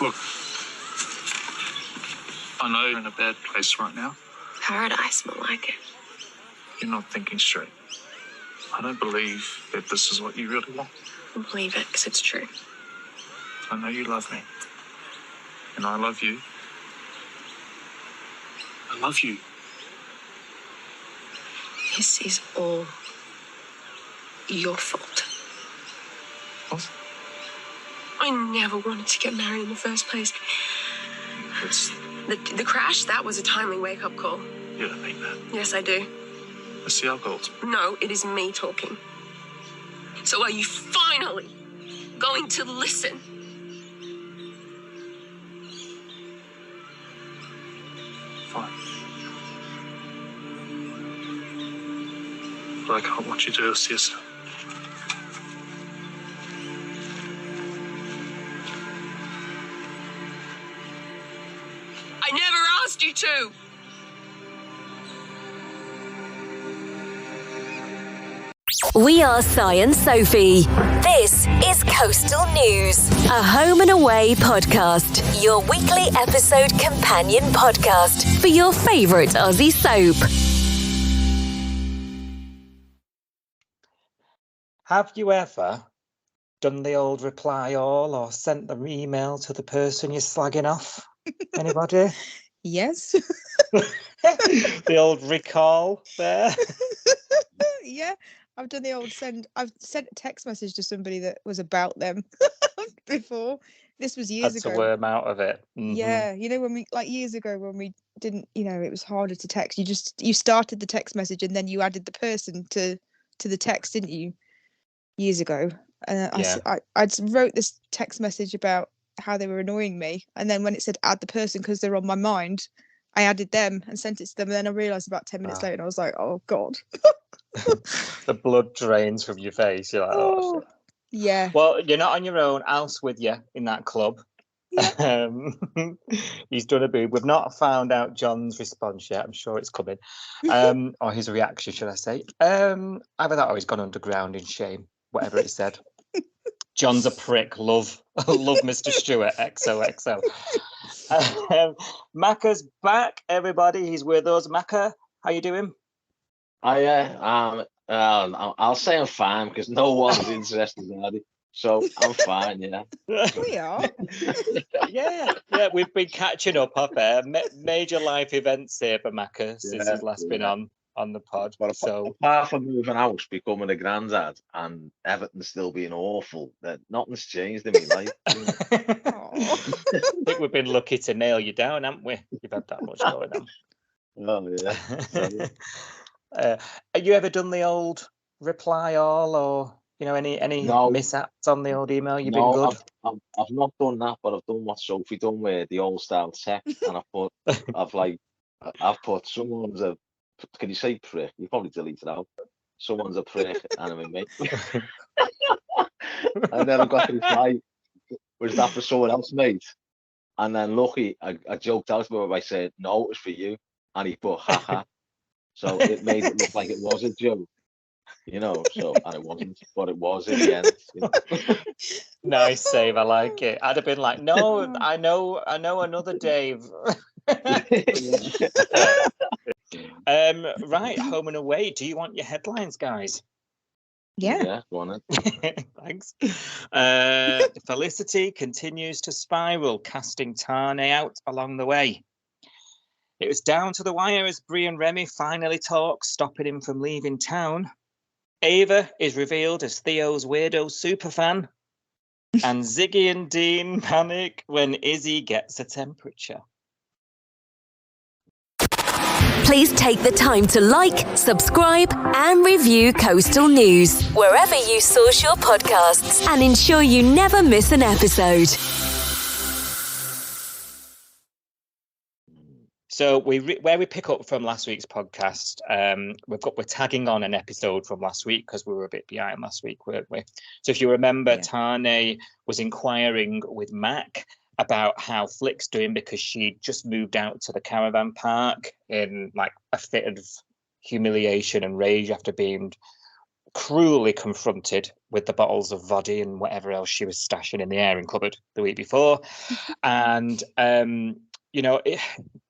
Look, I know you're in a bad place right now. Paradise, more like it. You're not thinking straight. I don't believe that this is what you really want. I believe it, because it's true. I know you love me. And I love you. I love you. This is all your fault. What? I never wanted to get married in the first place. It's... The crash, that was a timely wake-up call. You don't mean that. Yes, I do. It's the alcohol's. No, it is me talking. So are you finally going to listen? Fine. But I can't watch you do this to yourself. I never asked you to! We are Si and Sophie. This is Coastal News, a home and away podcast, your weekly episode companion podcast for your favourite Aussie soap. Have you ever done the old reply all or sent the email to the person you're slagging off? Anybody? Yes. The old recall there. Yeah, I've done the old send. I've sent a text message to somebody that was about them before. This was years Had ago. to worm out of it. Mm-hmm. Yeah, you know, when we years ago when we didn't, it was harder to text. You started the text message and then you added the person to the text, didn't you? Years ago, and I wrote this text message about how they were annoying me, and then when it said add the person because they're on my mind, I added them and sent it to them, and then I realised about 10 minutes later, and I was like, oh god. The blood drains from your face. You're like, oh shit. Yeah. Well, you're not on your own. Al's with you in that club. Yeah. He's done a boob. We've not found out John's response yet. I'm sure it's coming. Or his reaction, should I say. Either that or he's gone underground in shame, whatever it said. John's a prick. Love Mr. Stewart. XOXO. Macca's back, everybody. He's with us. Macca, how you doing? I'll say I'm fine because no one's interested in it. So I'm fine, yeah. We are. Yeah, we've been catching up there. Major life events here for Macca since he's last been on the pod. But apart from moving house, becoming a granddad, and Everton still being awful, nothing's changed in my life. I think we've been lucky to nail you down, haven't we? You've had that much going on. Oh Have yeah. you ever done the old reply all, or any mishaps on the old email? You've been good. I've not done that, but I've done what Sophie done with the old style text, and I've put someone's a. Can you say prick? You probably delete it out. Someone's a prick, and I'm mate. And then I got to reply, was that for someone else, mate? And then lucky, I joked out about it by saying, no, it was for you. And he put, haha. So it made it look like it was a joke, and it wasn't, but it was in the end. Nice save, I like it. I'd have been like, no, I know another Dave. Right, home and away. Do you want your headlines, guys? Yeah, go on then. Thanks. Felicity continues to spiral, casting Tane out along the way. It was down to the wire as Brie and Remy finally talk, stopping him from leaving town. Ava is revealed as Theo's weirdo superfan. And Ziggy and Dean panic when Izzy gets a temperature. Please take the time to like, subscribe, and review Coastal News wherever you source your podcasts, and ensure you never miss an episode. So where we pick up from last week's podcast, we're tagging on an episode from last week because we were a bit behind last week, weren't we? So if you remember, Tane was inquiring with Mac about how Flick's doing because she just moved out to the caravan park in like a fit of humiliation and rage after being cruelly confronted with the bottles of vodka and whatever else she was stashing in the airing cupboard the week before. And,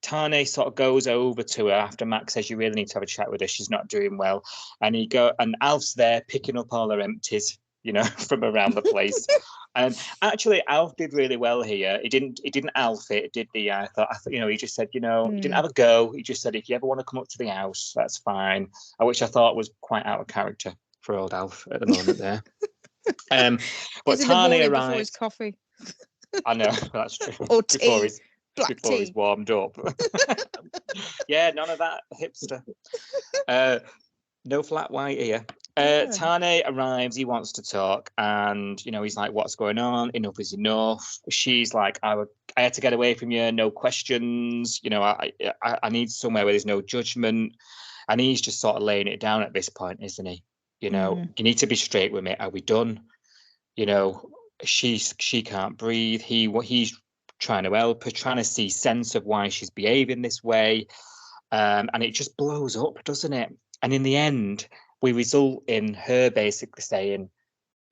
Tane sort of goes over to her after Max says, you really need to have a chat with her. She's not doing well. And and Alf's there picking up all her empties, from around the place. And actually, Alf did really well here. He didn't Alf it, did he? I thought, he just said, he didn't have a go. He just said, if you ever want to come up to the house, that's fine. Which I thought was quite out of character for old Alf at the moment there. But He's in the morning before his coffee. I know, that's true. Or tea. Before he's warmed up. Yeah, none of that hipster. No flat white here. Tane arrives, he wants to talk, and he's like, what's going on? Enough is enough. She's like, I had to get away from you, no questions. I need somewhere where there's no judgment. And he's just sort of laying it down at this point, isn't he? You need to be straight with me. Are we done? She can't breathe. He's trying to help her, trying to see sense of why she's behaving this way. And it just blows up, doesn't it? And in the end, we result in her basically saying,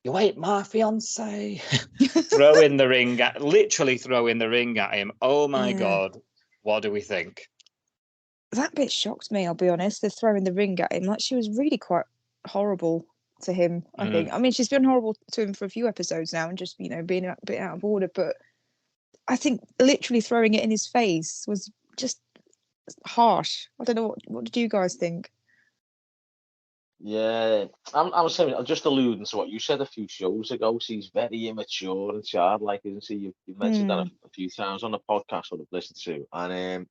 you ain't my fiance. literally throwing the ring at him. Oh my God. What do we think? That bit shocked me, I'll be honest. The throwing the ring at him. Like, she was really quite horrible to him, I think. I mean, she's been horrible to him for a few episodes now and just, being a bit out of order. But I think literally throwing it in his face was just harsh. I don't know. What did you guys think? Yeah, I was saying, I'm just alluding to what you said a few shows ago. She's very immature and childlike, isn't she? You've mentioned that a few times on the podcast I've listened to, and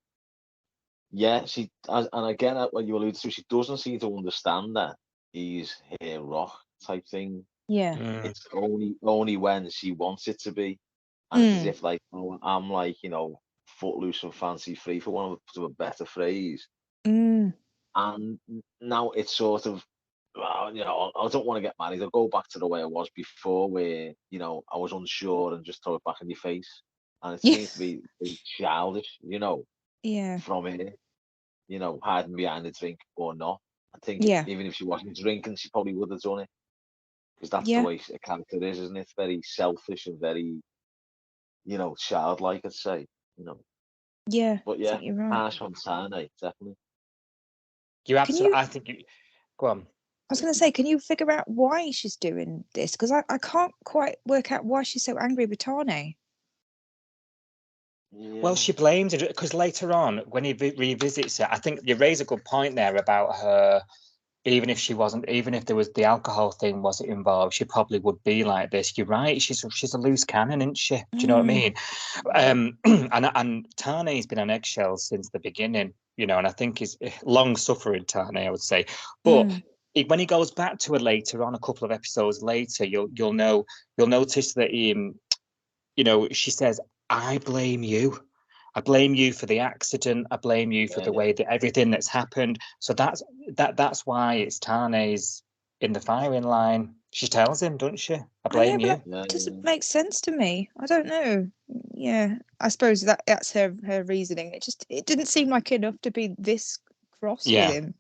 and again, what you alluded to, she doesn't seem to understand that he's her rock type thing. Yeah, it's only when she wants it to be, and it's as if like, I'm like, footloose and fancy free, for want of a better phrase. And now it's sort of, I don't want to get married. I'll go back to the way I was before, where I was unsure and just throw it back in your face. And it seems to be childish, from it, hiding behind the drink or not. I think even if she wasn't drinking, she probably would have done it, because that's the way a character is, isn't it? Very selfish and very, childlike, I'd say. Yeah, but I think you're right. harsh on Tane, definitely. You absolutely. I think you. Go on. I was going to say, can you figure out why she's doing this? Because I can't quite work out why she's so angry with Tane. Yeah. Well, she blames it because later on, when he revisits her, I think you raise a good point there about her. Even if there was the alcohol thing wasn't involved, she probably would be like this. You're right. She's a loose cannon, isn't she? Do you know what I mean? And Tane's been on eggshells since the beginning, and I think he's long suffering Tane, I would say. But when he goes back to her later on, a couple of episodes later, you'll notice that she says, I blame you. I blame you for the accident. I blame you for the way that everything that's happened. So that's why it's Tane's in the firing line. She tells him, doesn't she? I blame you. That doesn't make sense to me. I don't know. Yeah, I suppose that's her reasoning. It didn't seem like enough to be this cross with him.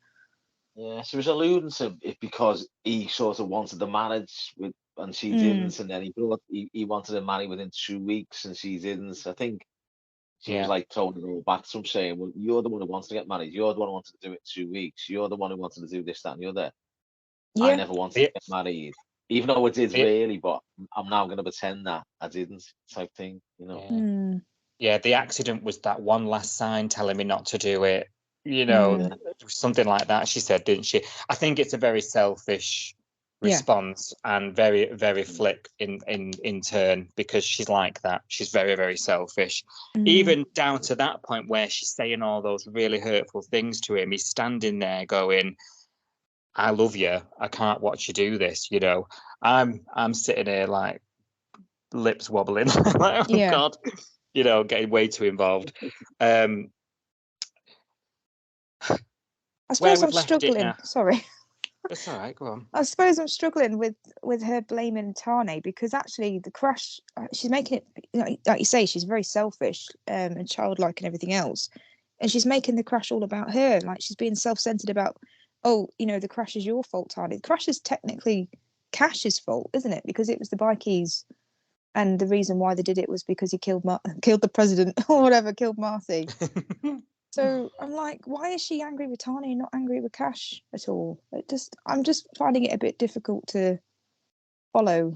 Yeah, she was alluding to it because he sort of wanted the marriage and she didn't, and then he wanted to marry within 2 weeks and she didn't. I think she was like throwing it all back to him, saying, well, you're the one who wants to get married. You're the one who wanted to do it in 2 weeks. You're the one who wanted to do this, that, and the other. Yeah. I never wanted to get married, even though I did really, but I'm now going to pretend that I didn't, type thing, Yeah, the accident was that one last sign telling me not to do it. Something like that, she said, didn't she? I think it's a very selfish response and very, very Flick in turn, because she's like that. She's very, very selfish. Even down to that point where she's saying all those really hurtful things to him. He's standing there going, I love you. I can't watch you do this. I'm sitting here like lips wobbling. Like, oh God, getting way too involved. I suppose I'm struggling. Sorry. That's all right. Go on. I suppose I'm struggling with her blaming Tane, because actually the crash, she's making it, like you say, she's very selfish and childlike and everything else, and she's making the crash all about her. Like, she's being self-centered about oh, the crash is your fault, Tani. The crash is technically Cash's fault, isn't it? Because it was the bikies, and the reason why they did it was because he killed the president or whatever, killed Marcy. So I'm like, why is she angry with Tani and not angry with Cash at all? I'm just finding it a bit difficult to follow.